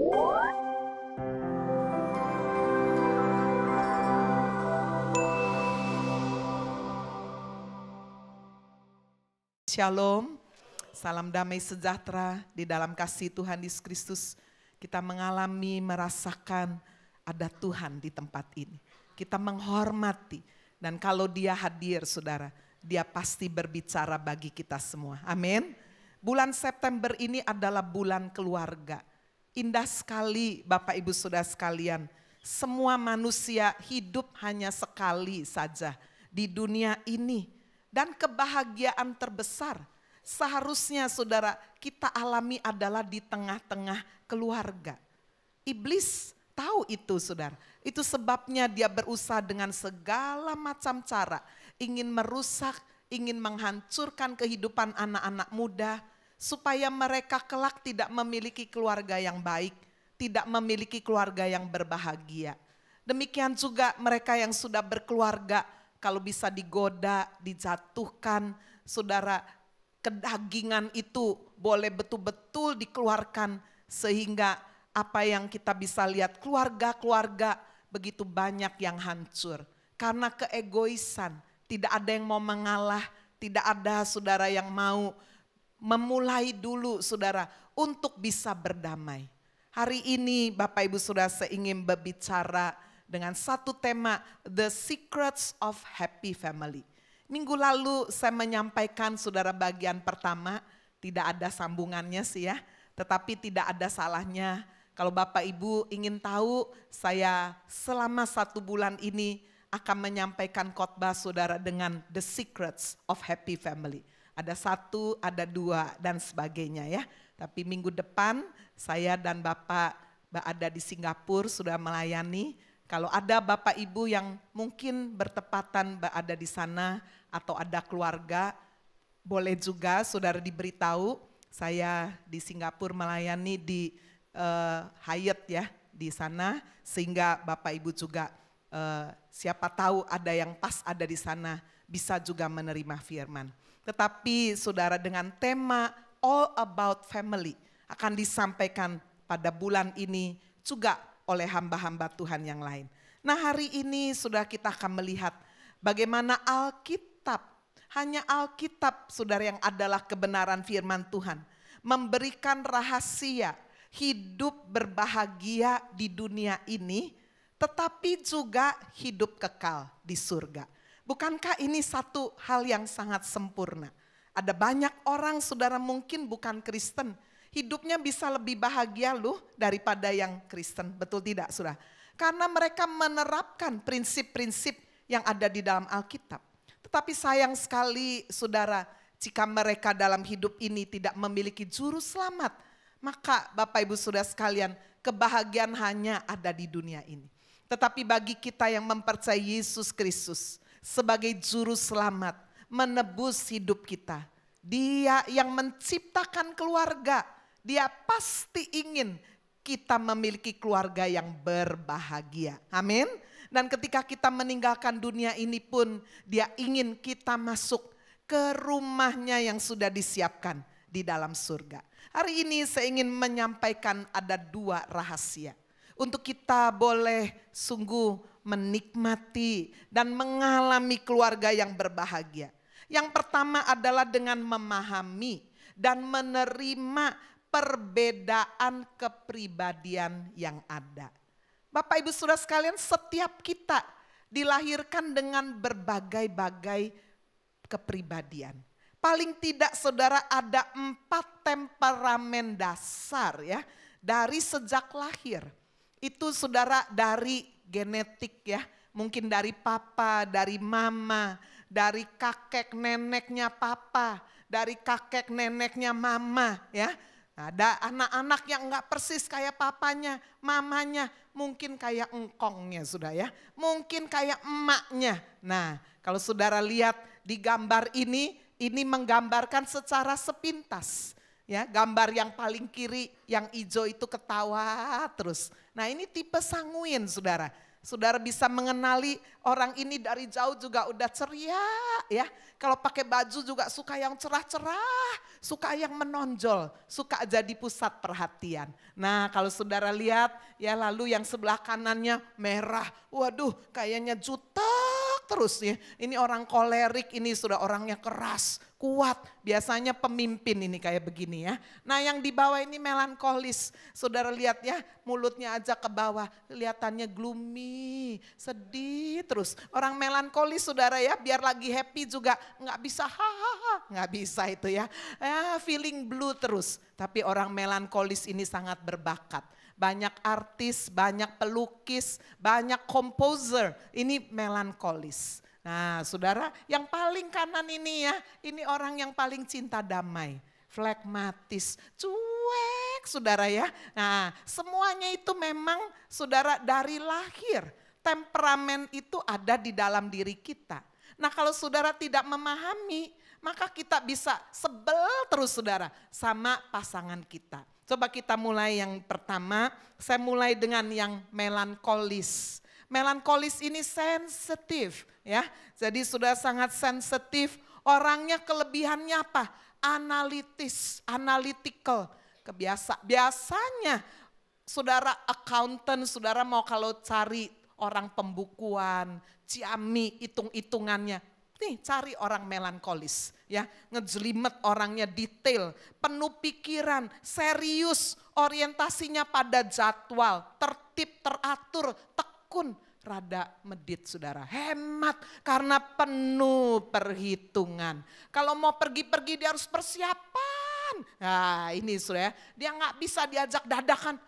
Shalom, salam damai sejahtera di dalam kasih Tuhan Yesus Kristus. Kita mengalami, merasakan ada Tuhan di tempat ini. Kita menghormati dan kalau Dia hadir saudara, Dia pasti berbicara bagi kita semua. Amin. Bulan September ini adalah bulan keluarga. Indah sekali Bapak Ibu Saudara sekalian. Semua manusia hidup hanya sekali saja di dunia ini. Dan kebahagiaan terbesar seharusnya saudara kita alami adalah di tengah-tengah keluarga. Iblis tahu itu saudara. Itu sebabnya dia berusaha dengan segala macam cara. Ingin merusak, ingin menghancurkan kehidupan anak-anak muda. Supaya mereka kelak tidak memiliki keluarga yang baik. Tidak memiliki keluarga yang berbahagia. Demikian juga mereka yang sudah berkeluarga. Kalau bisa digoda, dijatuhkan, saudara, kedagingan itu boleh betul-betul dikeluarkan sehingga apa yang kita bisa lihat keluarga-keluarga begitu banyak yang hancur. Karena keegoisan, tidak ada yang mau mengalah, tidak ada saudara yang mau memulai dulu saudara untuk bisa berdamai. Hari ini Bapak Ibu Saudara saya ingin berbicara dengan satu tema, The Secrets of Happy Family. Minggu lalu saya menyampaikan saudara bagian pertama, tidak ada sambungannya sih ya. Tetapi tidak ada salahnya kalau Bapak Ibu ingin tahu, saya selama 1 bulan ini akan menyampaikan khotbah saudara dengan The Secrets of Happy Family. Ada 1, ada 2 dan sebagainya ya. Tapi minggu depan saya dan Bapak ada di Singapura sudah melayani. Kalau ada Bapak Ibu yang mungkin bertepatan ada di sana atau ada keluarga, boleh juga saudara diberitahu. Saya di Singapura melayani di Hyatt ya di sana, sehingga Bapak Ibu juga siapa tahu ada yang pas ada di sana bisa juga menerima firman. Tetapi saudara dengan tema All About Family akan disampaikan pada bulan ini juga oleh hamba-hamba Tuhan yang lain. Nah hari ini sudah kita akan melihat bagaimana Alkitab, hanya Alkitab saudara yang adalah kebenaran firman Tuhan. Memberikan rahasia hidup berbahagia di dunia ini tetapi juga hidup kekal di surga. Bukankah ini satu hal yang sangat sempurna? Ada banyak orang saudara mungkin bukan Kristen. Hidupnya bisa lebih bahagia loh daripada yang Kristen. Betul tidak saudara? Karena mereka menerapkan prinsip-prinsip yang ada di dalam Alkitab. Tetapi sayang sekali saudara, jika mereka dalam hidup ini tidak memiliki juru selamat, maka Bapak Ibu Saudara sekalian, kebahagiaan hanya ada di dunia ini. Tetapi bagi kita yang mempercayai Yesus Kristus sebagai juru selamat, menebus hidup kita, Dia yang menciptakan keluarga, Dia pasti ingin kita memiliki keluarga yang berbahagia. Amin. Dan ketika kita meninggalkan dunia ini pun Dia ingin kita masuk ke rumahnya yang sudah disiapkan di dalam surga. Hari ini saya ingin menyampaikan ada 2 rahasia. Untuk kita boleh sungguh menikmati dan mengalami keluarga yang berbahagia. Yang pertama adalah dengan memahami dan menerima perbedaan kepribadian yang ada. Bapak Ibu Saudara sekalian, setiap kita dilahirkan dengan berbagai-bagai kepribadian. Paling tidak saudara ada 4 temperamen dasar ya dari sejak lahir. Itu saudara dari genetik ya, mungkin dari papa, dari mama, dari kakek neneknya papa, dari kakek neneknya mama ya. Ada anak-anak yang enggak persis kayak papanya, mamanya, mungkin kayak engkongnya sudah ya, mungkin kayak emaknya. Nah, kalau saudara lihat di gambar ini menggambarkan secara sepintas. Ya, gambar yang paling kiri yang hijau itu ketawa terus. Nah, ini tipe sanguin saudara. Saudara bisa mengenali orang ini dari jauh juga udah ceria ya. Kalau pakai baju juga suka yang cerah-cerah, suka yang menonjol, suka jadi pusat perhatian. Nah kalau saudara lihat ya, lalu yang sebelah kanannya merah, waduh kayaknya jutek terus ya. Ini orang kolerik, ini sudah orangnya keras, kuat. Biasanya pemimpin ini kayak begini ya. Nah yang di bawah ini melankolis. Saudara lihat ya, mulutnya aja ke bawah, kelihatannya gloomy, sedih terus. Orang melankolis saudara ya, biar lagi happy juga nggak bisa hahaha, nggak bisa itu ya. Feeling blue terus. Tapi orang melankolis ini sangat berbakat. Banyak artis, banyak pelukis, banyak komposer. Ini melankolis. Nah saudara, yang paling kanan ini ya, ini orang yang paling cinta damai. Flekmatis, cuek saudara ya. Nah semuanya itu memang saudara dari lahir. Temperamen itu ada di dalam diri kita. Nah kalau saudara tidak memahami, maka kita bisa sebel terus saudara sama pasangan kita. Coba kita mulai yang pertama, saya mulai dengan yang melankolis. Melankolis ini sensitif ya, jadi sudah sangat sensitif. Orangnya kelebihannya apa? Analitis, analytical. Biasanya saudara accountant, saudara mau kalau cari orang pembukuan, ciami, hitung-hitungannya. Nih cari orang melankolis ya, ngejelimet orangnya detail, penuh pikiran, serius, orientasinya pada jadwal, tertib, teratur, tekun, rada medit saudara, hemat karena penuh perhitungan. Kalau mau pergi-pergi dia harus persiapan. Nah ini saudara, dia nggak bisa diajak dadakan.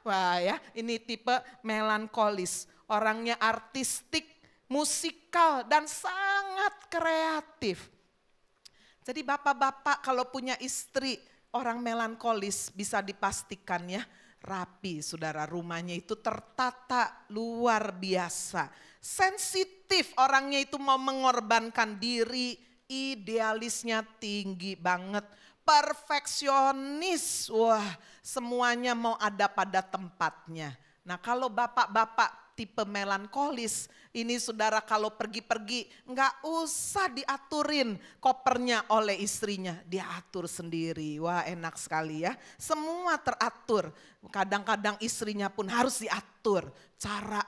Wah ya, ini tipe melankolis. Orangnya artistik, musikal dan sangat kreatif. Jadi bapak-bapak kalau punya istri orang melankolis bisa dipastikan ya, rapi saudara, rumahnya itu tertata luar biasa. Sensitif, orangnya itu mau mengorbankan diri, idealisnya tinggi banget. Perfeksionis, wah semuanya mau ada pada tempatnya. Nah kalau bapak-bapak tipe melankolis, ini saudara kalau pergi-pergi nggak usah diaturin kopernya oleh istrinya, dia atur sendiri. Wah enak sekali ya, semua teratur. Kadang-kadang istrinya pun harus diatur, cara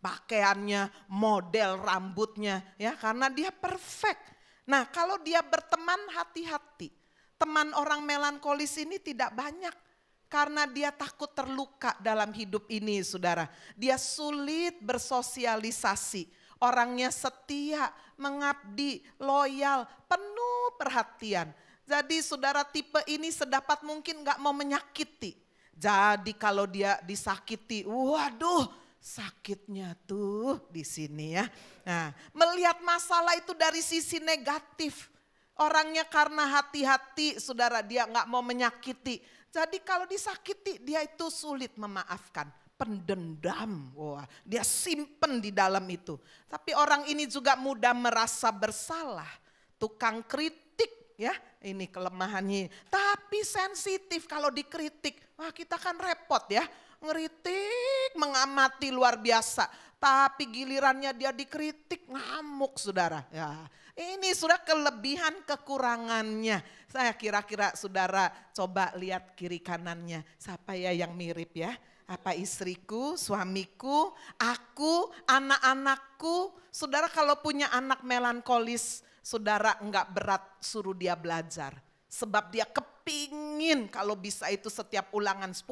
pakaiannya, model rambutnya ya, karena dia perfect. Nah kalau dia berteman hati-hati, teman orang melankolis ini tidak banyak. Karena dia takut terluka dalam hidup ini saudara. Dia sulit bersosialisasi. Orangnya setia, mengabdi, loyal, penuh perhatian. Jadi saudara tipe ini sedapat mungkin gak mau menyakiti. Jadi kalau dia disakiti, waduh sakitnya tuh di sini ya. Nah, melihat masalah itu dari sisi negatif. Orangnya karena hati-hati saudara, dia gak mau menyakiti. Jadi kalau disakiti dia itu sulit memaafkan, pendendam, wah dia simpen di dalam itu. Tapi orang ini juga mudah merasa bersalah, tukang kritik ya, ini kelemahannya. Tapi sensitif kalau dikritik, wah kita kan repot ya, ngeritik, mengamati luar biasa. Tapi gilirannya dia dikritik ngamuk saudara. Ya, ini sudah kelebihan kekurangannya. Saya kira-kira saudara coba lihat kiri kanannya. Siapa ya yang mirip ya? Apa istriku, suamiku, aku, anak-anakku. Saudara kalau punya anak melankolis, saudara enggak berat suruh dia belajar. Sebab dia kepingin kalau bisa itu setiap ulangan 10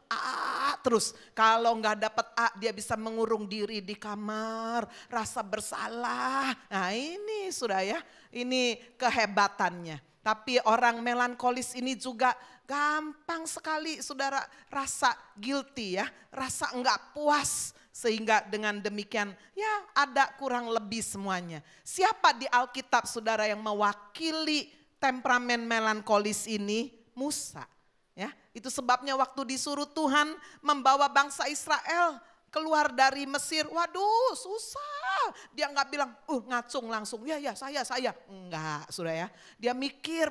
A terus. Kalau enggak dapat A dia bisa mengurung diri di kamar, rasa bersalah. Nah ini sudah ya, ini kehebatannya. Tapi orang melankolis ini juga gampang sekali saudara rasa guilty ya, rasa enggak puas. Sehingga dengan demikian ya ada kurang lebih semuanya. Siapa di Alkitab saudara yang mewakili temperamen melankolis ini? Musa. Ya, itu sebabnya waktu disuruh Tuhan membawa bangsa Israel keluar dari Mesir, waduh susah. Dia nggak bilang, ngacung langsung, ya saya. Enggak, sudah ya. Dia mikir,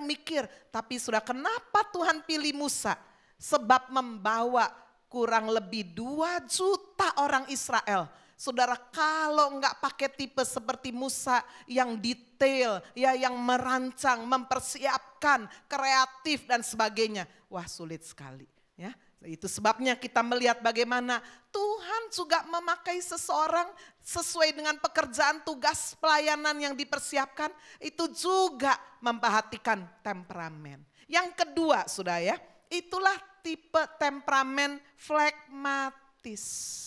tapi sudah kenapa Tuhan pilih Musa? Sebab membawa kurang lebih 2 juta orang Israel. Saudara, kalau enggak pakai tipe seperti Musa yang detail, ya, yang merancang, mempersiapkan, kreatif dan sebagainya, wah sulit sekali, ya. Itu sebabnya kita melihat bagaimana Tuhan juga memakai seseorang sesuai dengan pekerjaan, tugas, pelayanan yang dipersiapkan, itu juga memperhatikan temperamen. Yang kedua, Saudara, ya, itulah tipe temperamen flegmatis.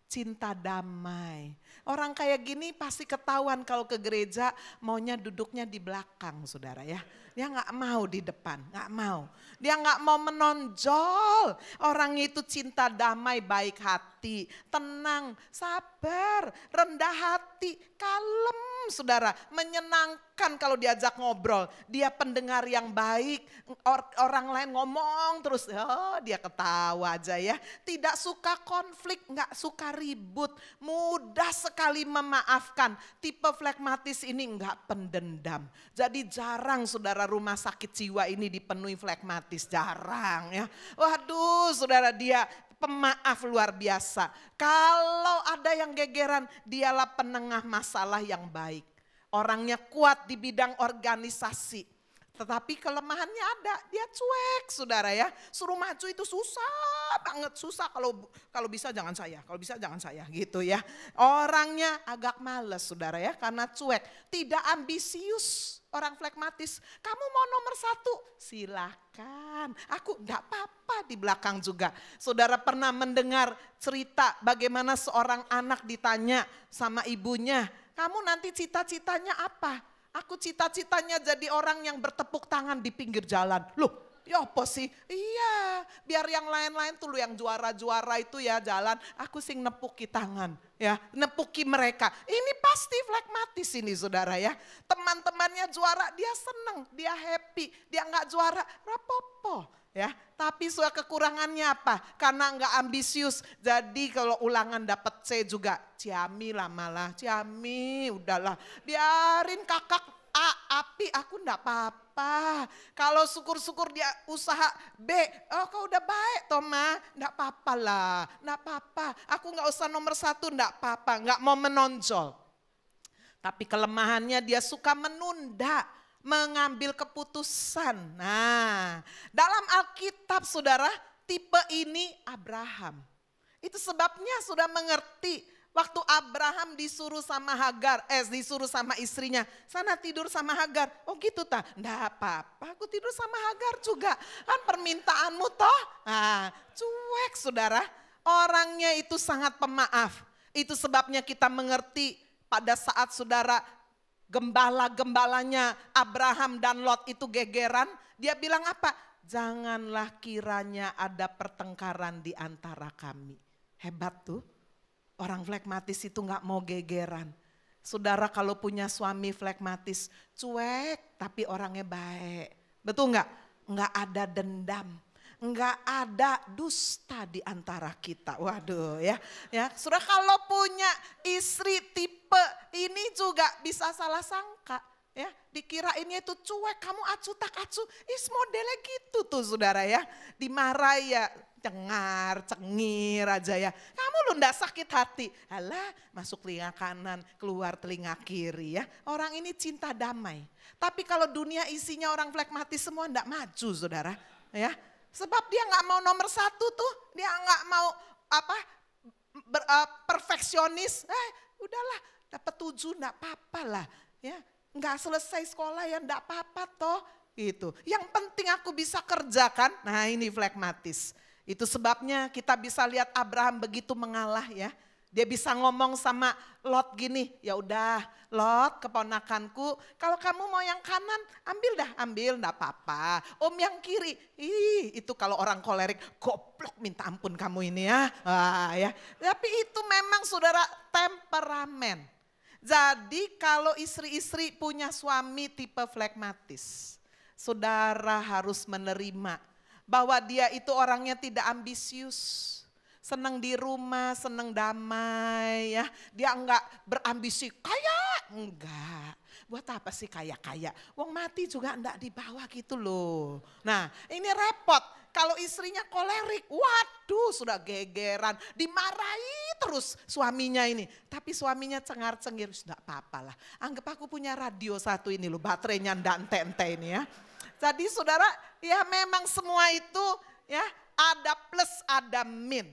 Cinta damai. Orang kayak gini pasti ketahuan kalau ke gereja maunya duduknya di belakang, Saudara, ya. Dia nggak mau di depan, nggak mau. Dia nggak mau menonjol. Orang itu cinta damai, baik hati, tenang, sabar, rendah hati, kalem, Saudara. Menyenangkan kalau diajak ngobrol. Dia pendengar yang baik, orang lain ngomong terus, oh dia ketawa aja, ya. Tidak suka konflik, nggak suka ribut, mudah sekali memaafkan. Tipe flegmatis ini nggak pendendam. Jadi jarang, Saudara, rumah sakit jiwa ini dipenuhi flegmatis, jarang, ya. Waduh, Saudara, dia pemaaf luar biasa. Kalau ada yang gegeran, dialah penengah masalah yang baik. Orangnya kuat di bidang organisasi. Tetapi kelemahannya ada, dia cuek, Saudara, ya. Suruh maju itu susah banget, susah. Kalau bisa jangan saya, kalau bisa jangan saya, gitu, ya. Orangnya agak males, Saudara, ya, karena cuek. Tidak ambisius, orang flegmatis. Kamu mau nomor 1? Silakan, aku enggak apa-apa di belakang juga. Saudara pernah mendengar cerita bagaimana seorang anak ditanya sama ibunya, kamu nanti cita-citanya apa? Aku cita-citanya jadi orang yang bertepuk tangan di pinggir jalan. Loh, ya apa sih? Iya, biar yang lain-lain tuh yang juara-juara itu ya jalan. Aku sing nepuki tangan, ya, nepuki mereka. Ini pasti flegmatis ini, Saudara, ya. Teman-temannya juara, dia seneng, dia happy. Dia nggak juara, rapopo. Ya, tapi soal kekurangannya apa? Karena enggak ambisius. Jadi kalau ulangan dapat C juga, ciami lah malah, ciami udahlah. Biarin kakak api, aku enggak apa-apa. Kalau syukur-syukur dia usaha B, oh kau udah baik Toma, enggak apa-apa lah, enggak apa-apa. Aku enggak usah nomor 1, enggak apa-apa, enggak mau menonjol. Tapi kelemahannya dia suka menunda, mengambil keputusan. Nah, dalam Alkitab, Saudara, tipe ini Abraham. Itu sebabnya sudah mengerti waktu Abraham disuruh sama Hagar, disuruh sama istrinya, sana tidur sama Hagar. Oh gitu tak? Enggak apa-apa, aku tidur sama Hagar juga. Kan permintaanmu toh? Nah, cuek, Saudara. Orangnya itu sangat pemaaf. Itu sebabnya kita mengerti pada saat, Saudara, gembala-gembalanya Abraham dan Lot itu gegeran, dia bilang apa? Janganlah kiranya ada pertengkaran di antara kami. Hebat tuh, orang flegmatis itu gak mau gegeran. Saudara kalau punya suami flegmatis, cuek tapi orangnya baik. Betul gak? Gak ada dendam. Enggak ada dusta di antara kita. Waduh, ya. Ya, Saudara kalau punya istri tipe ini juga bisa salah sangka, ya. Dikirainnya itu cuek, kamu acu tak acu. Modelnya gitu tuh, Saudara, ya. Dimarahi ya cengar, cengir aja ya. Kamu lu enggak sakit hati. Alah, masuk telinga kanan, keluar telinga kiri, ya. Orang ini cinta damai. Tapi kalau dunia isinya orang flegmatis semua enggak maju, Saudara, ya. Sebab dia nggak mau nomor 1 tuh, dia nggak mau perfeksionis. Udahlah, dapat 7 nggak apa-apa lah, ya. Nggak selesai sekolah ya nggak apa-apa toh, gitu. Yang penting aku bisa kerjakan. Nah ini flegmatis. Itu sebabnya kita bisa lihat Abraham begitu mengalah, ya. Dia bisa ngomong sama Lot gini, ya udah Lot keponakanku, kalau kamu mau yang kanan ambil enggak apa-apa. Om yang kiri, itu kalau orang kolerik, goblok minta ampun kamu ini ya. Ya. Tapi itu memang, Saudara, temperamen. Jadi kalau istri-istri punya suami tipe flegmatis, Saudara harus menerima bahwa dia itu orangnya tidak ambisius. Senang di rumah, senang damai, ya. Dia enggak berambisi kaya, enggak. Buat apa sih kaya-kaya? Wong mati juga enggak dibawa gitu loh. Nah ini repot, kalau istrinya kolerik, what? Waduh, sudah gegeran, dimarahi terus suaminya ini. Tapi suaminya cengar-cengir, sudah apa-apalah. Anggap aku punya radio satu ini loh, baterainya ndak ente ini ya. Jadi saudara, ya memang semua itu ya ada plus ada min.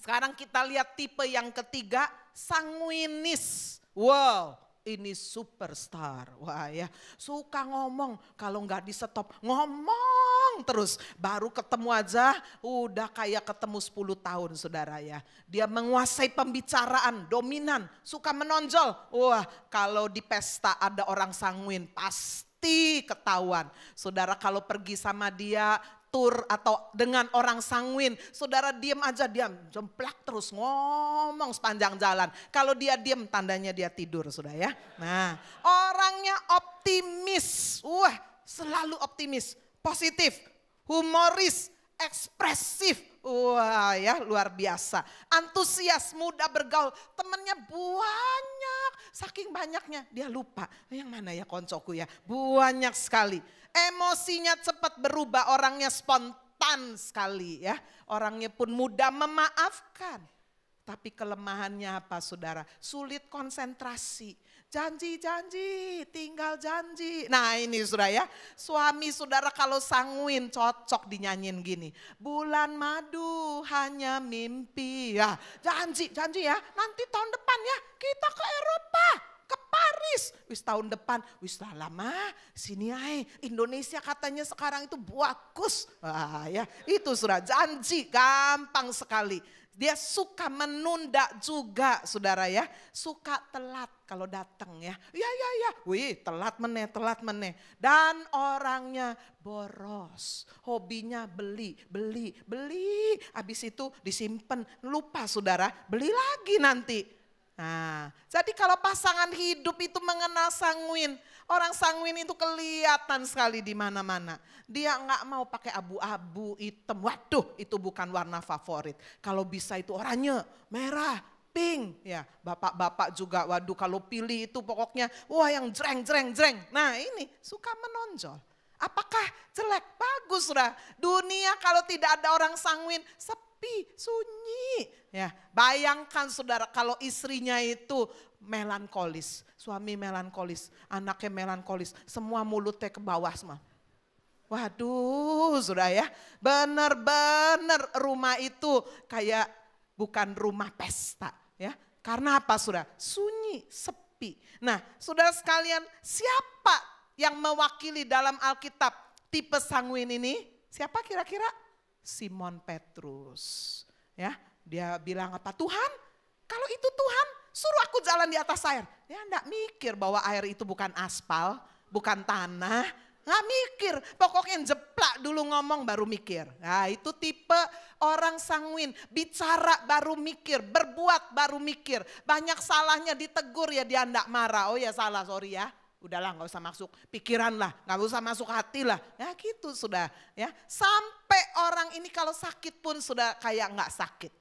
Sekarang kita lihat tipe yang ketiga, sanguinis. Wow. Ini superstar, wah ya suka ngomong, kalau nggak di stop ngomong terus, baru ketemu aja udah kayak ketemu 10 tahun saudara ya. Dia menguasai pembicaraan, dominan, suka menonjol. Wah kalau di pesta ada orang sanguin pasti ketahuan. Saudara kalau pergi sama dia, tur atau dengan orang sanguin, saudara diam aja, diam, jemplak terus ngomong sepanjang jalan. Kalau dia diam tandanya dia tidur saudara ya. Nah orangnya optimis, wah selalu optimis, positif, humoris, ekspresif. Wah ya luar biasa, antusias, mudah bergaul, temennya banyak, saking banyaknya dia lupa, yang mana ya koncoku ya, banyak sekali. Emosinya cepat berubah, orangnya spontan sekali ya. Orangnya pun mudah memaafkan. Tapi kelemahannya apa saudara? Sulit konsentrasi. Janji-janji, tinggal janji. Nah ini saudara ya, suami saudara kalau sanguin cocok dinyanyiin gini. Bulan madu hanya mimpi ya. Janji ya, nanti tahun depan ya kita ke Eropa. Ke Paris, wis tahun depan, wis lama sini aja. Indonesia katanya sekarang itu bagus. Wah ya, itu sudah janji gampang sekali. Dia suka menunda juga saudara ya, suka telat kalau datang ya. Ya, wih telat meneh. Dan orangnya boros, hobinya beli. Habis itu disimpan, lupa saudara, beli lagi nanti. Nah, jadi kalau pasangan hidup itu mengenal sanguin, orang sanguin itu kelihatan sekali di mana-mana. Dia nggak mau pakai abu-abu, hitam. Waduh, itu bukan warna favorit. Kalau bisa itu oranye, merah, pink. Ya, bapak-bapak juga. Waduh, kalau pilih itu pokoknya, wah yang jreng. Nah, ini suka menonjol. Apakah jelek? Bagus lah. Dunia kalau tidak ada orang sanguin, sepi, sunyi. Ya, bayangkan saudara kalau istrinya itu melankolis, suami melankolis, anaknya melankolis, semua mulutnya ke bawah semua. Waduh, saudara ya, benar-benar rumah itu kayak bukan rumah pesta, ya. Karena apa, saudara? Sunyi, sepi. Nah, saudara sekalian, siapa yang mewakili dalam Alkitab tipe sanguin ini? Siapa kira-kira? Simon Petrus, ya. Dia bilang apa? Tuhan, kalau itu Tuhan suruh aku jalan di atas air. Dia enggak mikir bahwa air itu bukan aspal, bukan tanah. Nggak mikir, pokoknya jeplak dulu ngomong baru mikir. Nah itu tipe orang sanguin, bicara baru mikir, berbuat baru mikir. Banyak salahnya ditegur ya dia enggak marah. Oh ya salah, sorry ya. Udahlah nggak usah masuk pikiran lah, nggak usah masuk hati lah. Ya gitu sudah ya. Sampai orang ini kalau sakit pun sudah kayak nggak sakit.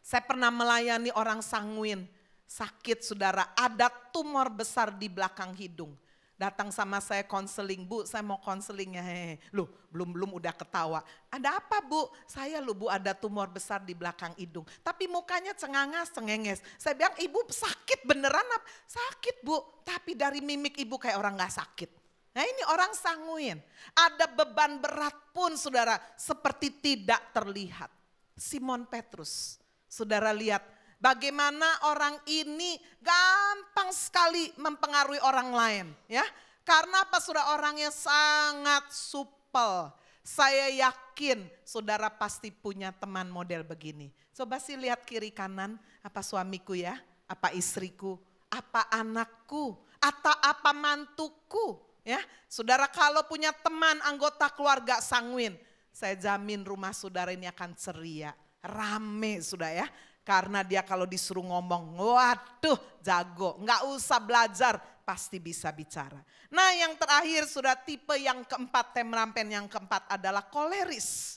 Saya pernah melayani orang sanguin, sakit saudara, ada tumor besar di belakang hidung. Datang sama saya konseling, Bu saya mau konseling ya. Loh belum udah ketawa. Ada apa Bu? Saya loh Bu ada tumor besar di belakang hidung. Tapi mukanya cengenges. Saya bilang Ibu sakit beneran apa? Sakit Bu, tapi dari mimik Ibu kayak orang gak sakit. Nah ini orang sanguin. Ada beban berat pun saudara seperti tidak terlihat. Simon Petrus. Saudara lihat bagaimana orang ini gampang sekali mempengaruhi orang lain. Ya, karena apa saudara, orangnya sangat supel. Saya yakin saudara pasti punya teman model begini. Coba sih lihat kiri kanan, apa suamiku ya, apa istriku, apa anakku, atau apa mantuku. Ya, saudara kalau punya teman anggota keluarga sanguin, saya jamin rumah saudara ini akan ceria. Rame sudah ya, karena dia kalau disuruh ngomong, waduh jago, nggak usah belajar, pasti bisa bicara. Nah yang terakhir sudah tipe yang keempat, temperament yang keempat adalah koleris,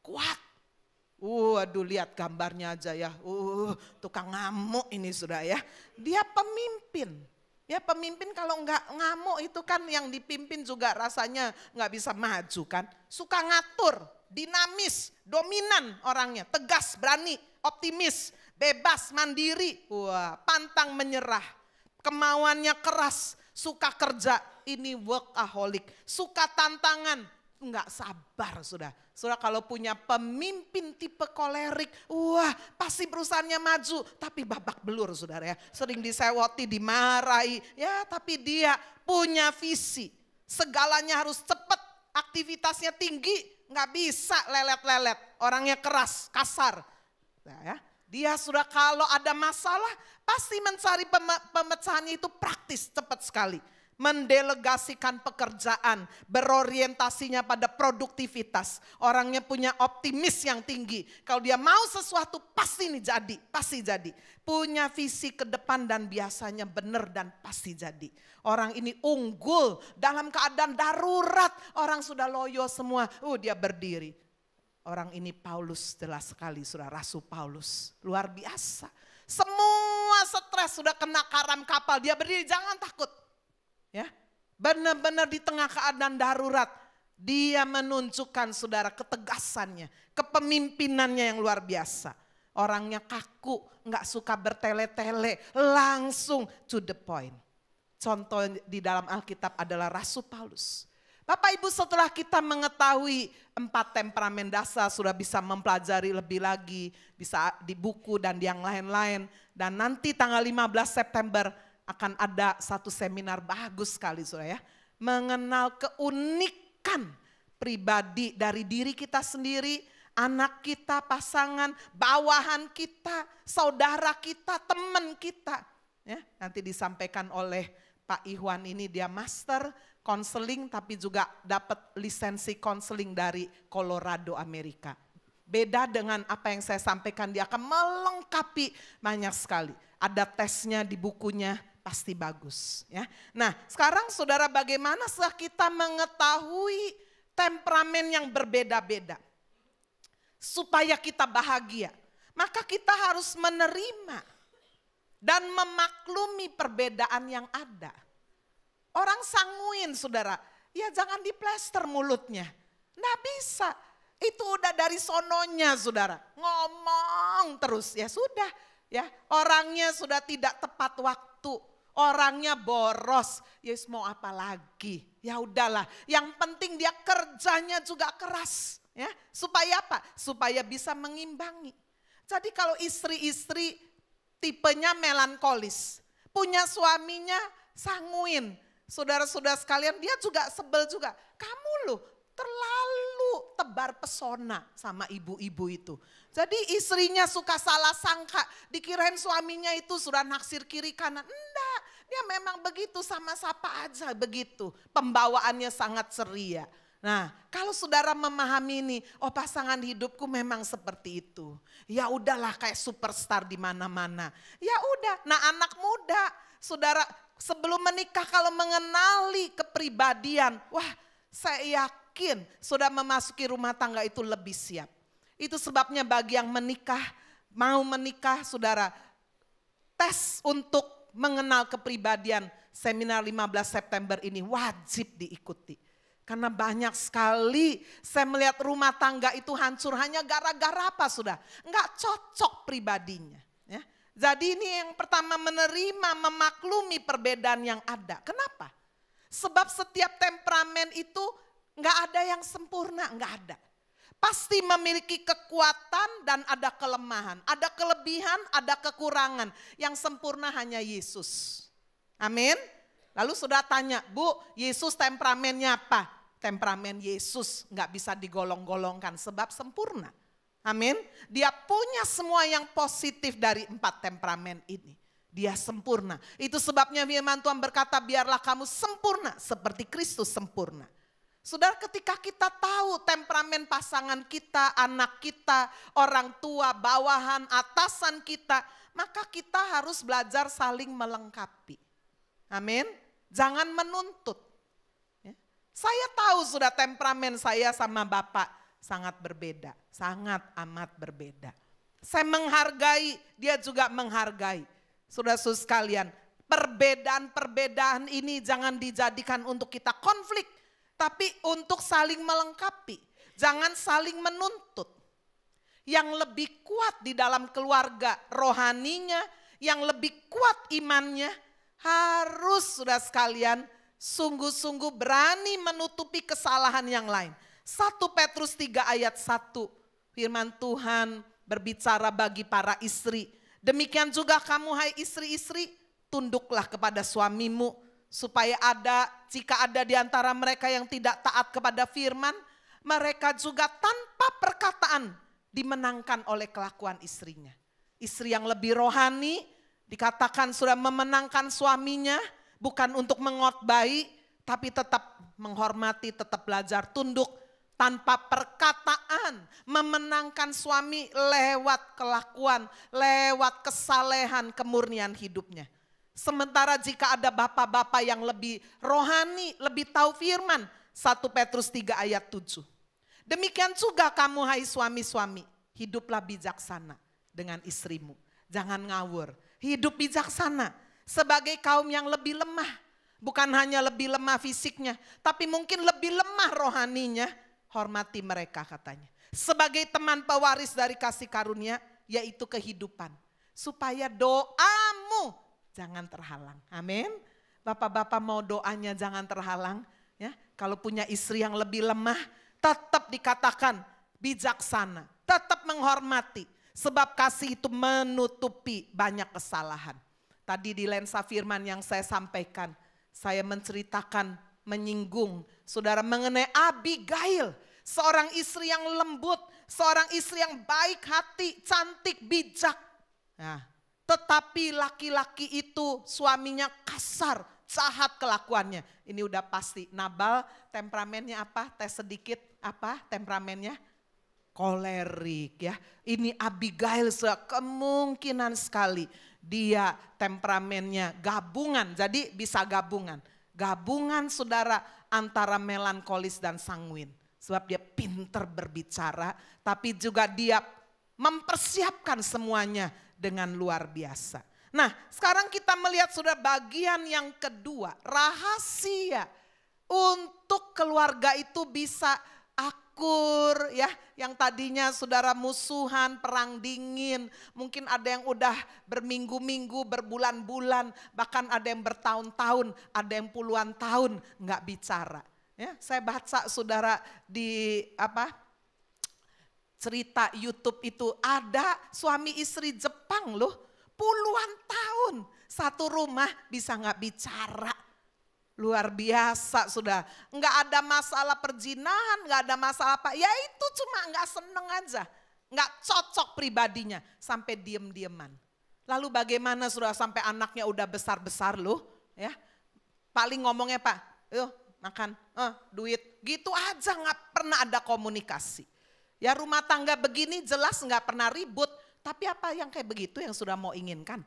kuat. Waduh lihat gambarnya aja ya, tukang ngamuk ini sudah ya, dia pemimpin. Ya pemimpin kalau nggak ngamuk itu kan yang dipimpin juga rasanya nggak bisa maju kan, suka ngatur. dinamis, dominan orangnya, tegas, berani, optimis, bebas, mandiri, wah, pantang menyerah, kemauannya keras, suka kerja, ini workaholic, suka tantangan, nggak sabar sudah. Saudara kalau punya pemimpin tipe kolerik, wah pasti perusahaannya maju, tapi babak belur saudara ya. Sering disewoti, dimarahi, ya tapi dia punya visi. Segalanya harus cepat, aktivitasnya tinggi, nggak bisa lelet-lelet. Orangnya keras, kasar. Nah, ya. Dia sudah kalau ada masalah pasti mencari pemecahannya itu praktis, cepat sekali. Mendelegasikan pekerjaan, berorientasinya pada produktivitas. Orangnya punya optimis yang tinggi. Kalau dia mau sesuatu pasti ini jadi, pasti jadi. Punya visi ke depan dan biasanya benar dan pasti jadi. Orang ini unggul dalam keadaan darurat. Orang sudah loyo semua, dia berdiri. Orang ini Paulus jelas sekali, sudah Rasul Paulus. Luar biasa. Semua stres sudah kena karam kapal, dia berdiri, jangan takut. Ya, benar-benar di tengah keadaan darurat dia menunjukkan saudara ketegasannya, kepemimpinannya yang luar biasa. Orangnya kaku, nggak suka bertele-tele, langsung to the point. Contoh di dalam Alkitab adalah Rasul Paulus. Bapak Ibu, setelah kita mengetahui 4 temperamen dasar, sudah bisa mempelajari lebih lagi, bisa di buku dan yang lain-lain. Dan nanti tanggal 15 September akan ada satu seminar bagus sekali saudara ya. Mengenal keunikan pribadi dari diri kita sendiri, anak kita, pasangan, bawahan kita, saudara kita, teman kita. Ya, nanti disampaikan oleh Pak Iwan ini, dia master konseling tapi juga dapat lisensi konseling dari Colorado Amerika. Beda dengan apa yang saya sampaikan, dia akan melengkapi banyak sekali. Ada tesnya di bukunya, pasti bagus ya. Nah sekarang saudara, bagaimana setelah kita mengetahui temperamen yang berbeda-beda supaya kita bahagia, maka kita harus menerima dan memaklumi perbedaan yang ada. Orang sanguin saudara, ya jangan diplester mulutnya, nggak bisa. Itu udah dari sononya saudara, ngomong terus ya sudah ya, orangnya sudah tidak tepat waktu. Orangnya boros, ya mau apa lagi? Ya udahlah, yang penting dia kerjanya juga keras, ya. Supaya apa? Supaya bisa mengimbangi. Jadi kalau istri-istri tipenya melankolis, punya suaminya sanguin, saudara-saudara sekalian, dia juga sebel juga. Kamu loh terlalu tebar pesona sama ibu-ibu itu. Jadi istrinya suka salah sangka, dikirain suaminya itu sudah naksir kiri kanan. Enggak, dia memang begitu, sama siapa aja begitu. Pembawaannya sangat ceria. Nah, kalau saudara memahami ini, oh pasangan hidupku memang seperti itu. Ya udahlah, kayak superstar di mana-mana. Ya udah, nah anak muda, saudara sebelum menikah kalau mengenali kepribadian, wah saya yakin sudah memasuki rumah tangga itu lebih siap. Itu sebabnya bagi yang menikah, mau menikah saudara, tes untuk mengenal kepribadian seminar 15 September ini wajib diikuti. Karena banyak sekali saya melihat rumah tangga itu hancur hanya gara-gara apa sudah? Enggak cocok pribadinya. Ya. Jadi ini yang pertama, menerima, memaklumi perbedaan yang ada. Kenapa? Sebab setiap temperamen itu enggak ada yang sempurna, enggak ada. Pasti memiliki kekuatan dan ada kelemahan. Ada kelebihan, ada kekurangan. Yang sempurna hanya Yesus. Amin. Lalu sudah tanya, Bu, Yesus temperamennya apa? Temperamen Yesus nggak bisa digolong-golongkan sebab sempurna. Amin. Dia punya semua yang positif dari 4 temperamen ini. Dia sempurna. Itu sebabnya firman Tuhan berkata, biarlah kamu sempurna seperti Kristus sempurna. Saudara, ketika kita tahu temperamen pasangan kita, anak kita, orang tua, bawahan, atasan kita, maka kita harus belajar saling melengkapi. Amin. Jangan menuntut. Ya. Saya tahu sudah temperamen saya sama Bapak sangat berbeda. Sangat amat berbeda. Saya menghargai, dia juga menghargai. Saudara-saudara sekalian, perbedaan-perbedaan ini jangan dijadikan untuk kita konflik. Tapi untuk saling melengkapi. Jangan saling menuntut. Yang lebih kuat di dalam keluarga rohaninya, yang lebih kuat imannya, harus saudara sekalian sungguh-sungguh berani menutupi kesalahan yang lain. 1 Petrus 3 ayat 1, firman Tuhan berbicara bagi para istri. Demikian juga kamu hai istri-istri, tunduklah kepada suamimu, supaya jika ada di antara mereka yang tidak taat kepada firman, mereka juga tanpa perkataan dimenangkan oleh kelakuan istrinya. Istri yang lebih rohani dikatakan sudah memenangkan suaminya, bukan untuk mengkhotbahi, tapi tetap menghormati, tetap belajar tunduk tanpa perkataan, memenangkan suami lewat kelakuan, lewat kesalehan, kemurnian hidupnya. Sementara jika ada bapak-bapak yang lebih rohani, lebih tahu firman, 1 Petrus 3 ayat 7. Demikian juga kamu hai suami-suami, hiduplah bijaksana dengan istrimu. Jangan ngawur, hidup bijaksana sebagai kaum yang lebih lemah. Bukan hanya lebih lemah fisiknya, tapi mungkin lebih lemah rohaninya. Hormati mereka katanya. Sebagai teman pewaris dari kasih karunia, yaitu kehidupan. Supaya doamu jangan terhalang. Amin. Bapak-bapak mau doanya jangan terhalang. Ya, kalau punya istri yang lebih lemah, tetap dikatakan bijaksana. Tetap menghormati. Sebab kasih itu menutupi banyak kesalahan. Tadi di lensa firman yang saya sampaikan, saya menceritakan, menyinggung saudara mengenai Abigail. Seorang istri yang lembut, seorang istri yang baik hati, cantik, bijak. Nah, tetapi laki-laki itu suaminya kasar, jahat kelakuannya. Ini udah pasti. Nabal temperamennya apa? Tes sedikit apa temperamennya? Kolerik ya. Ini Abigail kemungkinan sekali dia temperamennya gabungan. Jadi bisa gabungan. Gabungan saudara antara melankolis dan sanguin. Sebab dia pintar berbicara, tapi juga dia mempersiapkan semuanya dengan luar biasa. Nah, sekarang kita melihat sudah bagian yang kedua, rahasia untuk keluarga itu bisa akur ya, yang tadinya saudara musuhan, perang dingin, mungkin ada yang udah berminggu-minggu, berbulan-bulan, bahkan ada yang bertahun-tahun, ada yang puluhan tahun nggak bicara. Ya, saya baca saudara di cerita YouTube itu ada suami istri Jepang loh, puluhan tahun satu rumah bisa nggak bicara. Luar biasa sudah, nggak ada masalah perjinahan, nggak ada masalah apa, ya itu cuma nggak seneng aja, nggak cocok pribadinya, sampai diem-dieman. Lalu bagaimana sudah sampai anaknya udah besar-besar loh, ya paling ngomongnya Pak, yuk makan, duit, gitu aja nggak pernah ada komunikasi. Ya rumah tangga begini jelas nggak pernah ribut, tapi apa yang kayak begitu yang sudah mau inginkan?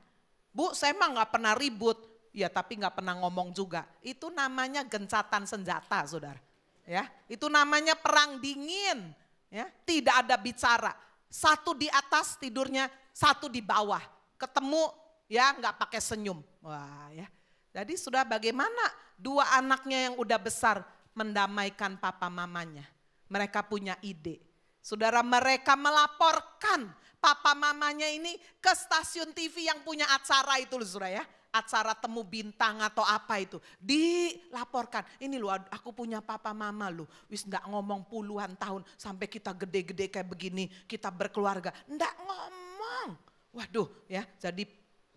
Bu, saya mah nggak pernah ribut. Ya tapi nggak pernah ngomong juga. Itu namanya gencatan senjata, saudara. Ya, itu namanya perang dingin. Ya, tidak ada bicara. Satu di atas tidurnya, satu di bawah. Ketemu ya nggak pakai senyum. Wah ya. Jadi sudah bagaimana dua anaknya yang udah besar mendamaikan papa mamanya. Mereka punya ide. Saudara, mereka melaporkan papa mamanya ini ke stasiun TV yang punya acara itu loh saudara ya. Acara temu bintang atau apa itu. Dilaporkan, ini loh aku punya papa mama loh. Wis gak ngomong puluhan tahun sampai kita gede-gede kayak begini. Kita berkeluarga, nggak ngomong. Waduh ya, jadi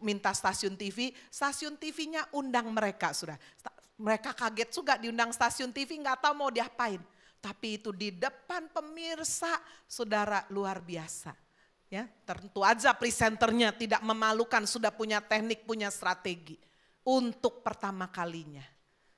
minta stasiun TV-nya undang mereka sudah. Mereka kaget juga diundang stasiun TV, nggak tahu mau diapain. Tapi itu di depan pemirsa, saudara, luar biasa. Ya, tentu aja presenternya tidak memalukan, sudah punya teknik, punya strategi. Untuk pertama kalinya,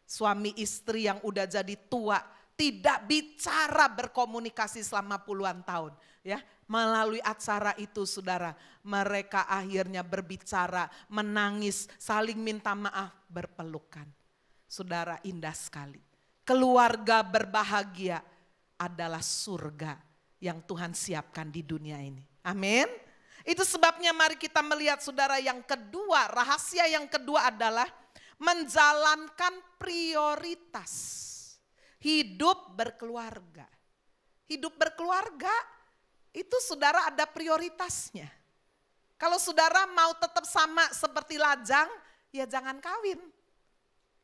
suami istri yang udah jadi tua tidak bicara berkomunikasi selama puluhan tahun. Ya, melalui acara itu saudara, mereka akhirnya berbicara, menangis, saling minta maaf, berpelukan. Saudara, indah sekali. Keluarga berbahagia adalah surga yang Tuhan siapkan di dunia ini. Amin. Itu sebabnya mari kita melihat saudara yang kedua, rahasia yang kedua adalah menjalankan prioritas. Hidup berkeluarga. hidup berkeluarga, itu saudara ada prioritasnya. Kalau saudara mau tetap sama seperti lajang, ya jangan kawin.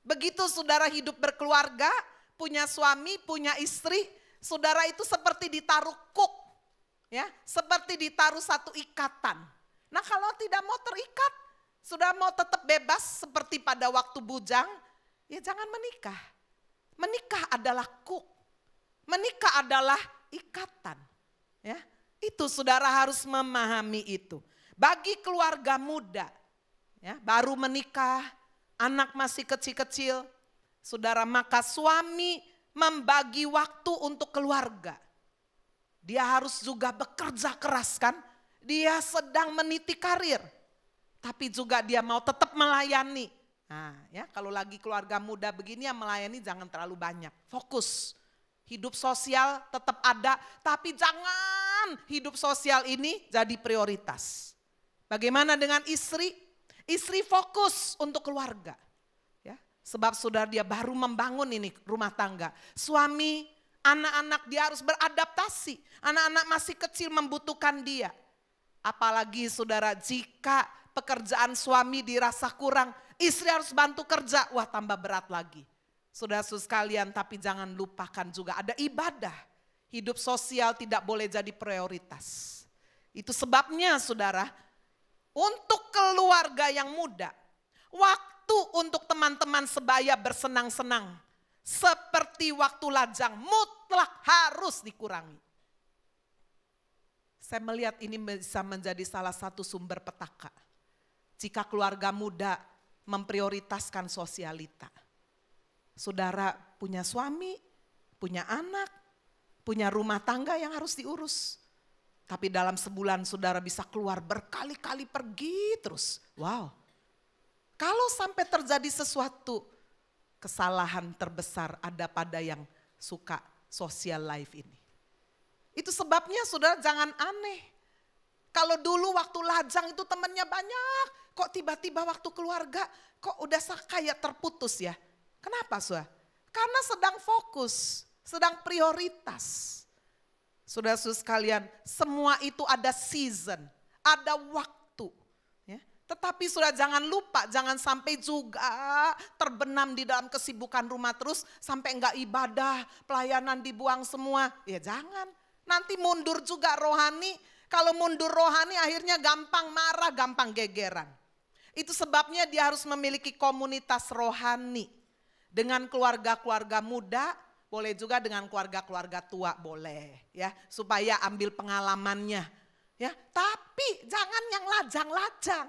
Begitu saudara hidup berkeluarga, punya suami, punya istri, saudara itu seperti ditaruh kuk, ya, seperti ditaruh satu ikatan. Nah kalau tidak mau terikat, sudah mau tetap bebas seperti pada waktu bujang, ya jangan menikah. Menikah adalah kuk, menikah adalah ikatan. Ya, itu saudara harus memahami itu. Bagi keluarga muda, ya, baru menikah, anak masih kecil-kecil, saudara, maka suami membagi waktu untuk keluarga. Dia harus juga bekerja keras kan, dia sedang meniti karir, tapi juga dia mau tetap melayani. Nah ya, kalau lagi keluarga muda begini ya melayani jangan terlalu banyak, fokus. Hidup sosial tetap ada, tapi jangan hidup sosial ini jadi prioritas. Bagaimana dengan istri? Istri fokus untuk keluarga. Ya, sebab saudara dia baru membangun ini rumah tangga. Suami, anak-anak dia harus beradaptasi. Anak-anak masih kecil membutuhkan dia. Apalagi saudara jika pekerjaan suami dirasa kurang, istri harus bantu kerja, wah tambah berat lagi. Saudara-saudara sekalian, tapi jangan lupakan juga ada ibadah. Hidup sosial tidak boleh jadi prioritas. Itu sebabnya saudara, untuk keluarga yang muda, waktu untuk teman-teman sebaya bersenang-senang, seperti waktu lajang mutlak harus dikurangi. Saya melihat ini bisa menjadi salah satu sumber petaka. Jika keluarga muda memprioritaskan sosialita. Saudara punya suami, punya anak, punya rumah tangga yang harus diurus. Tapi dalam sebulan saudara bisa keluar berkali-kali pergi terus. Wow. Kalau sampai terjadi sesuatu, kesalahan terbesar ada pada yang suka social life ini. Itu sebabnya saudara jangan aneh. Kalau dulu waktu lajang itu temannya banyak, kok tiba-tiba waktu keluarga kok udah kayak terputus ya. Kenapa saudara? Karena sedang fokus, sedang prioritas. Saudara-saudara sekalian, semua itu ada season, ada waktu. Ya. Tetapi saudara jangan lupa, jangan sampai juga terbenam di dalam kesibukan rumah terus, sampai enggak ibadah, pelayanan dibuang semua. Ya jangan, nanti mundur juga rohani. Kalau mundur rohani akhirnya gampang marah, gampang gegeran. Itu sebabnya dia harus memiliki komunitas rohani. Dengan keluarga-keluarga muda, boleh juga dengan keluarga-keluarga tua boleh ya, supaya ambil pengalamannya ya. Tapi jangan yang lajang-lajang.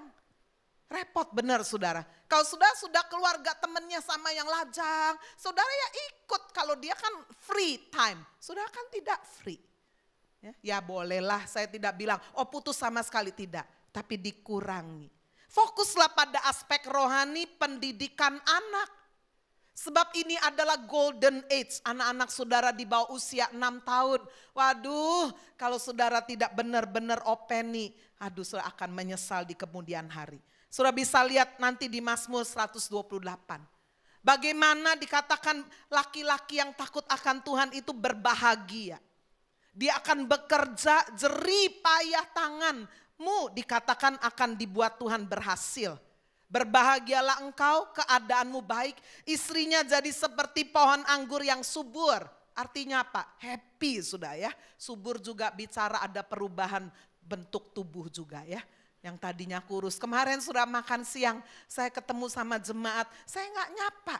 Repot benar saudara. Kalau sudah keluarga temennya sama yang lajang, saudara ya ikut kalau dia kan free time. Saudara kan tidak free. Ya bolehlah, saya tidak bilang oh putus sama sekali, tidak. Tapi dikurangi. Fokuslah pada aspek rohani pendidikan anak. Sebab ini adalah golden age, anak-anak saudara di bawah usia 6 tahun. Waduh, kalau saudara tidak benar-benar openi, aduh saudara akan menyesal di kemudian hari. Saudara bisa lihat nanti di Mazmur 128. Bagaimana dikatakan laki-laki yang takut akan Tuhan itu berbahagia. Dia akan bekerja, jerih payah tanganmu dikatakan akan dibuat Tuhan berhasil. Berbahagialah engkau, keadaanmu baik, istrinya jadi seperti pohon anggur yang subur. Artinya apa? Happy sudah ya. Subur juga bicara ada perubahan bentuk tubuh juga ya. Yang tadinya kurus. Kemarin sudah makan siang, saya ketemu sama jemaat, saya nggak nyapa.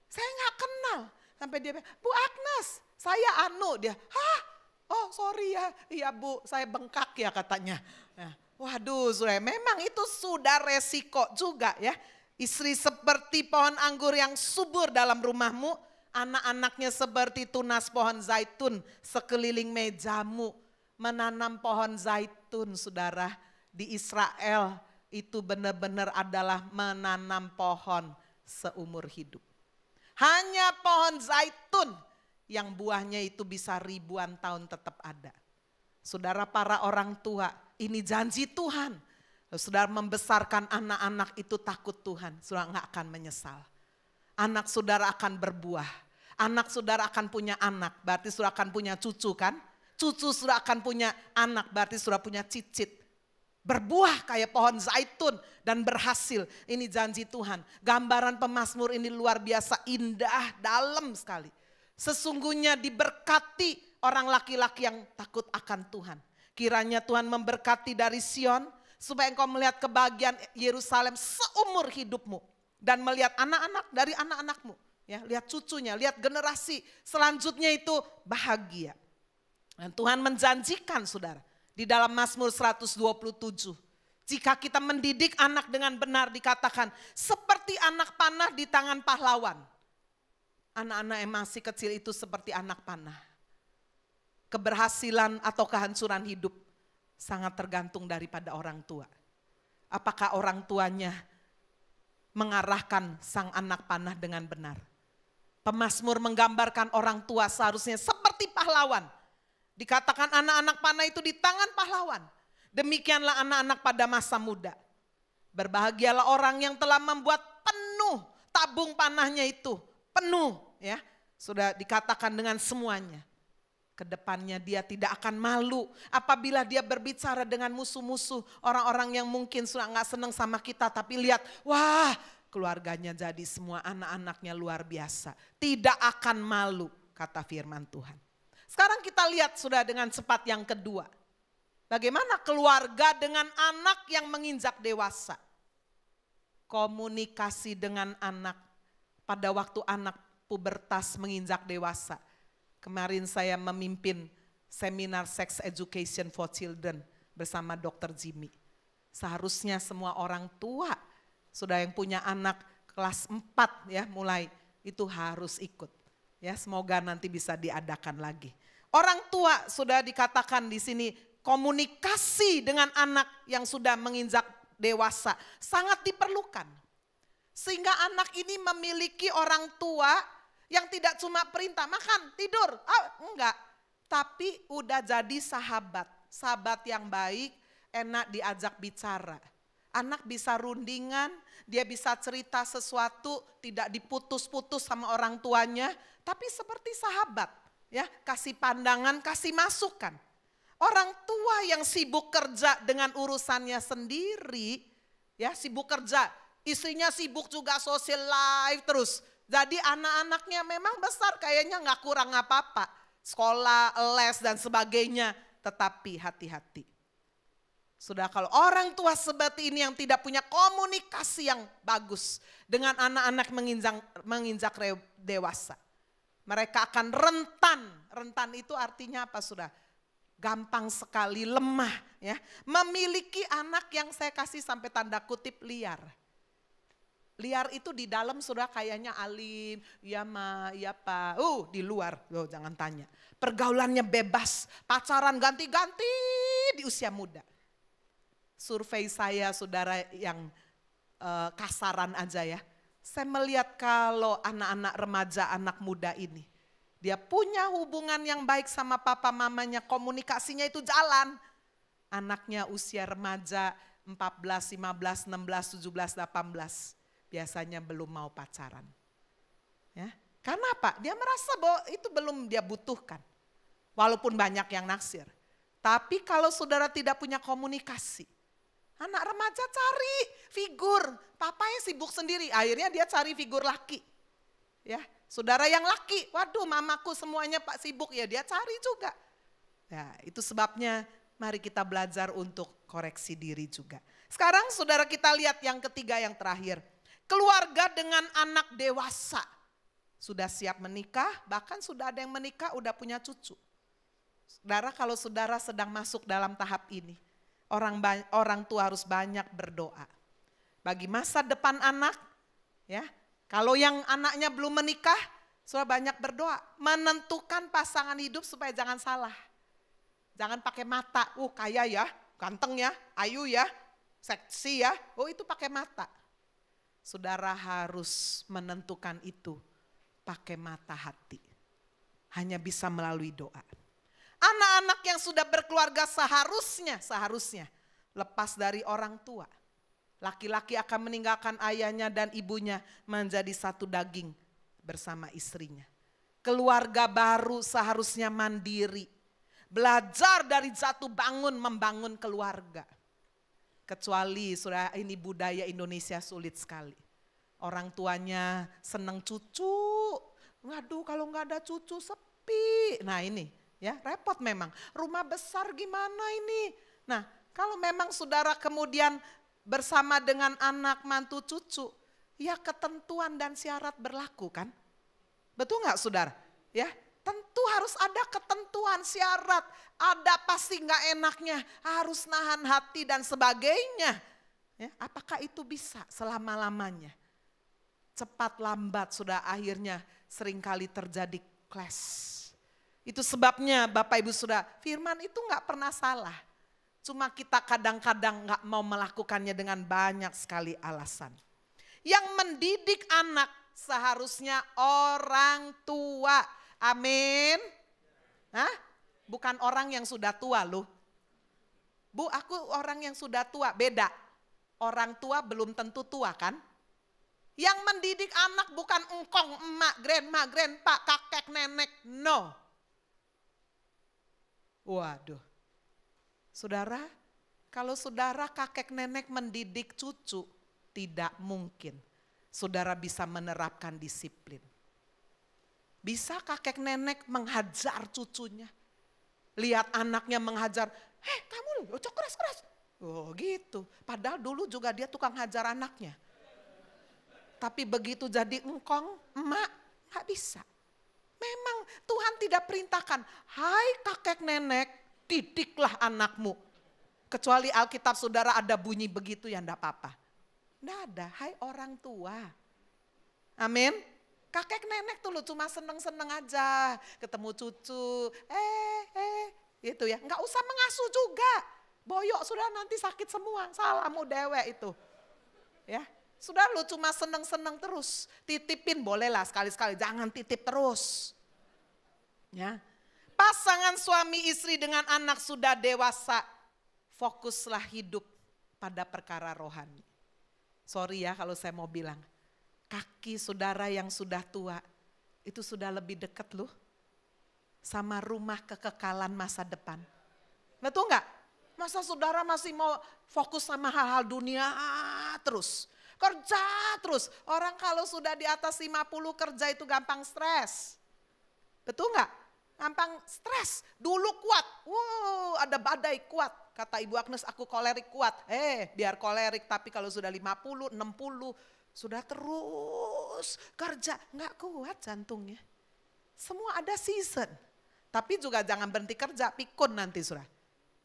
Saya nggak kenal. Sampai dia bilang, Bu Agnes, saya anu. Dia, hah? Oh sorry ya, iya Bu, saya bengkak ya katanya. Ya. Waduh, saudara, memang itu sudah resiko juga ya. Istri seperti pohon anggur yang subur dalam rumahmu, anak-anaknya seperti tunas pohon zaitun sekeliling mejamu. Menanam pohon zaitun, saudara, di Israel itu benar-benar adalah menanam pohon seumur hidup. Hanya pohon zaitun yang buahnya itu bisa ribuan tahun tetap ada. Saudara, para orang tua, ini janji Tuhan. Saudara membesarkan anak-anak itu takut Tuhan, saudara nggak akan menyesal. Anak saudara akan berbuah, Anak saudara akan punya anak, berarti saudara akan punya cucu kan? Cucu saudara akan punya anak, berarti saudara punya cicit. Berbuah kayak pohon zaitun dan berhasil. Ini janji Tuhan. Gambaran pemazmur ini luar biasa indah, dalam sekali. Sesungguhnya diberkati orang laki-laki yang takut akan Tuhan. Kiranya Tuhan memberkati dari Sion, supaya engkau melihat kebahagiaan Yerusalem seumur hidupmu. Dan melihat anak-anak dari anak-anakmu. Ya, lihat cucunya, lihat generasi selanjutnya itu bahagia. Dan Tuhan menjanjikan saudara, di dalam Mazmur 127. Jika kita mendidik anak dengan benar dikatakan seperti anak panah di tangan pahlawan. Anak-anak yang masih kecil itu seperti anak panah. Keberhasilan atau kehancuran hidup sangat tergantung daripada orang tua. Apakah orang tuanya mengarahkan sang anak panah dengan benar? Pemazmur menggambarkan orang tua seharusnya seperti pahlawan. Dikatakan anak-anak panah itu di tangan pahlawan. Demikianlah anak-anak pada masa muda. Berbahagialah orang yang telah membuat penuh tabung panahnya itu. Penuh ya. Sudah dikatakan dengan semuanya. Kedepannya dia tidak akan malu apabila dia berbicara dengan musuh-musuh. Orang-orang yang mungkin sudah gak senang sama kita tapi lihat, wah keluarganya jadi semua anak-anaknya luar biasa. Tidak akan malu kata firman Tuhan. Sekarang kita lihat sudah dengan cepat yang kedua. Bagaimana keluarga dengan anak yang menginjak dewasa. Komunikasi dengan anak pada waktu anak pubertas menginjak dewasa. Kemarin saya memimpin seminar Sex Education for Children bersama Dr. Jimmy. Seharusnya semua orang tua sudah yang punya anak kelas 4 ya mulai itu harus ikut. Ya semoga nanti bisa diadakan lagi. Orang tua sudah dikatakan di sini komunikasi dengan anak yang sudah menginjak dewasa sangat diperlukan. Sehingga anak ini memiliki orang tua yang tidak cuma perintah makan, tidur, enggak. Tapi udah jadi sahabat, sahabat yang baik, enak diajak bicara. Anak bisa rundingan, dia bisa cerita sesuatu, tidak diputus-putus sama orang tuanya, tapi seperti sahabat, ya, kasih pandangan, kasih masukan. Orang tua yang sibuk kerja dengan urusannya sendiri, ya, sibuk kerja, istrinya sibuk juga social life terus. Jadi anak-anaknya memang besar kayaknya nggak kurang apa-apa, sekolah, les dan sebagainya, tetapi hati-hati. Sudah kalau orang tua seperti ini yang tidak punya komunikasi yang bagus dengan anak-anak menginjak dewasa. Mereka akan rentan. Rentan itu artinya apa sudah? Gampang sekali lemah ya. Memiliki anak yang saya kasih sampai tanda kutip liar. Liar itu di dalam sudah kayaknya alim, ya ma, ya pa. Di luar, jangan tanya. Pergaulannya bebas, pacaran ganti-ganti di usia muda. Survei saya saudara yang kasaran aja ya. Saya melihat kalau anak-anak remaja, anak muda ini. Dia punya hubungan yang baik sama papa mamanya, komunikasinya itu jalan. Anaknya usia remaja 14, 15, 16, 17, 18. Biasanya belum mau pacaran. Ya, karena apa? Dia merasa bahwa itu belum dia butuhkan. Walaupun banyak yang naksir. Tapi kalau saudara tidak punya komunikasi. Anak remaja cari figur, papanya sibuk sendiri, akhirnya dia cari figur laki. Ya, saudara yang laki, waduh mamaku semuanya pak sibuk, ya dia cari juga. Ya, itu sebabnya mari kita belajar untuk koreksi diri juga. Sekarang saudara kita lihat yang ketiga yang terakhir. Keluarga dengan anak dewasa. Sudah siap menikah, bahkan sudah ada yang menikah, udah punya cucu. Saudara kalau saudara sedang masuk dalam tahap ini. Orang tua harus banyak berdoa. Bagi masa depan anak, ya. Kalau yang anaknya belum menikah, sudah banyak berdoa. Menentukan pasangan hidup supaya jangan salah. Jangan pakai mata, kaya ya, ganteng ya, ayu ya, seksi ya, itu pakai mata. Saudara harus menentukan itu pakai mata hati. Hanya bisa melalui doa. Anak-anak yang sudah berkeluarga seharusnya lepas dari orang tua. Laki-laki akan meninggalkan ayahnya dan ibunya menjadi satu daging bersama istrinya. Keluarga baru seharusnya mandiri. Belajar dari jatuh bangun membangun keluarga. Kecuali sudah ini budaya Indonesia sulit sekali. Orang tuanya seneng cucu. Waduh kalau nggak ada cucu sepi. Nah ini ya repot memang. Rumah besar gimana ini? Nah kalau memang saudara kemudian bersama dengan anak mantu cucu. Ya ketentuan dan syarat berlaku kan. Betul nggak saudara? Ya. Tentu harus ada ketentuan, syarat, ada pasti nggak enaknya, harus nahan hati dan sebagainya. Ya, apakah itu bisa selama-lamanya? Cepat lambat sudah akhirnya seringkali terjadi clash. Itu sebabnya Bapak Ibu sudah firman itu nggak pernah salah. Cuma kita kadang-kadang nggak mau melakukannya dengan banyak sekali alasan. Yang mendidik anak seharusnya orang tua. Amin. Hah? Bukan orang yang sudah tua loh. Bu, aku orang yang sudah tua, beda. Orang tua belum tentu tua kan? Yang mendidik anak bukan engkong, emak, grandma, grandpa, kakek, nenek, no. Waduh. Saudara, kalau saudara kakek nenek mendidik cucu, tidak mungkin saudara bisa menerapkan disiplin. Bisa kakek nenek menghajar cucunya. Lihat anaknya menghajar, kamu cok keras-keras. Oh gitu, padahal dulu juga dia tukang hajar anaknya. Tapi begitu jadi engkong, emak, gak bisa. Memang Tuhan tidak perintahkan, hai kakek nenek, didiklah anakmu. Kecuali Alkitab saudara ada bunyi begitu ya enggak apa-apa. Enggak ada, hai orang tua. Amin. Kakek nenek tuh lu cuma seneng-seneng aja ketemu cucu, gitu ya. Enggak usah mengasuh juga, boyok sudah nanti sakit semua, salamu dewek itu. Ya, sudah lu cuma seneng-seneng terus, titipin bolehlah sekali-sekali, jangan titip terus. Ya, pasangan suami istri dengan anak sudah dewasa, fokuslah hidup pada perkara rohani. Sorry ya kalau saya mau bilang. Kaki saudara yang sudah tua itu sudah lebih dekat loh sama rumah kekekalan masa depan. Betul nggak? Masa saudara masih mau fokus sama hal-hal dunia terus. Kerja terus. Orang kalau sudah di atas 50 kerja itu gampang stres. Betul nggak? Gampang stres. Dulu kuat. Wow, ada badai kuat. Kata Ibu Agnes aku kolerik kuat. Biar kolerik tapi kalau sudah 50, 60 sudah terus kerja, nggak kuat jantungnya. Semua ada season. Tapi juga jangan berhenti kerja, pikun nanti sudah.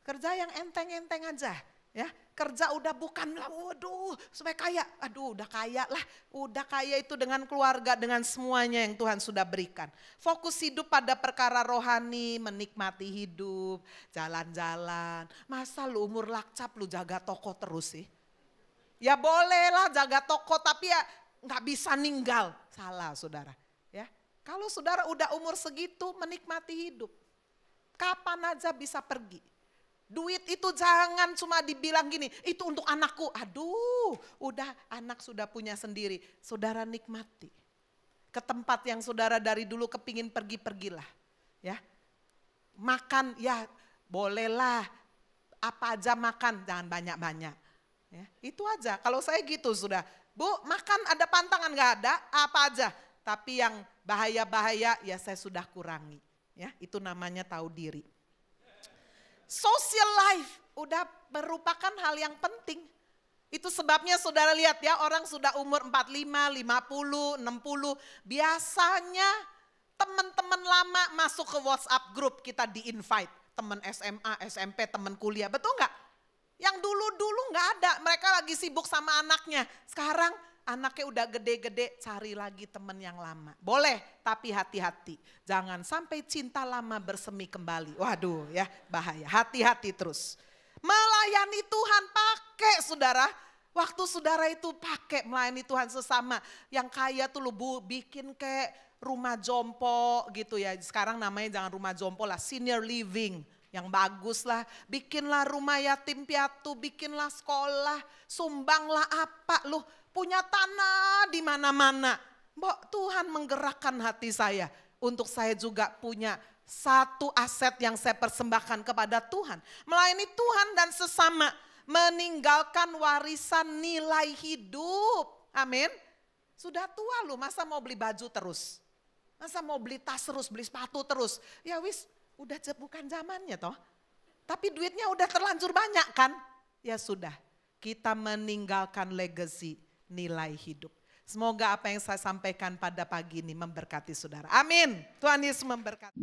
Kerja yang enteng-enteng aja. Ya, kerja udah bukan lah, waduh supaya kaya. Aduh udah kaya lah, udah kaya itu dengan keluarga, dengan semuanya yang Tuhan sudah berikan. Fokus hidup pada perkara rohani, menikmati hidup, jalan-jalan. Masa lu umur lakcap lu jaga toko terus sih? Ya bolehlah jaga toko tapi ya nggak bisa ninggal. Salah saudara. Ya, kalau saudara udah umur segitu menikmati hidup. Kapan aja bisa pergi. Duit itu jangan cuma dibilang gini, itu untuk anakku. Aduh, udah anak sudah punya sendiri. Saudara nikmati. Ke tempat yang saudara dari dulu kepingin pergi-pergilah. Ya, makan ya bolehlah. Apa aja makan, jangan banyak-banyak. Ya, itu aja. Kalau saya gitu sudah, Bu makan ada pantangan nggak ada, apa aja. Tapi yang bahaya-bahaya ya saya sudah kurangi. Ya, itu namanya tahu diri. Social life udah merupakan hal yang penting. Itu sebabnya saudara lihat ya orang sudah umur 45, 50, 60. Biasanya teman-teman lama masuk ke WhatsApp group kita di-invite. Teman SMA, SMP, teman kuliah, betul nggak? Yang dulu-dulu nggak ada, mereka lagi sibuk sama anaknya. Sekarang anaknya udah gede-gede, cari lagi teman yang lama. Boleh, tapi hati-hati. Jangan sampai cinta lama bersemi kembali. Waduh ya, bahaya. Hati-hati terus. Melayani Tuhan pakai saudara. Waktu saudara itu pakai melayani Tuhan sesama. Yang kaya tuh lu bikin kayak rumah jompo gitu ya. Sekarang namanya jangan rumah jompo lah, senior living. Yang bagus lah, bikinlah rumah yatim piatu, bikinlah sekolah, sumbanglah apa lu, punya tanah di mana-mana. Mbok Tuhan menggerakkan hati saya, untuk saya juga punya satu aset yang saya persembahkan kepada Tuhan. Melayani Tuhan dan sesama, meninggalkan warisan nilai hidup. Amin. Sudah tua lu, masa mau beli baju terus? Masa mau beli tas terus, beli sepatu terus? Ya wis, udah bukan zamannya toh. Tapi duitnya udah terlanjur banyak kan? Ya sudah, kita meninggalkan legacy nilai hidup. Semoga apa yang saya sampaikan pada pagi ini memberkati saudara. Amin. Tuhan Yesus memberkati.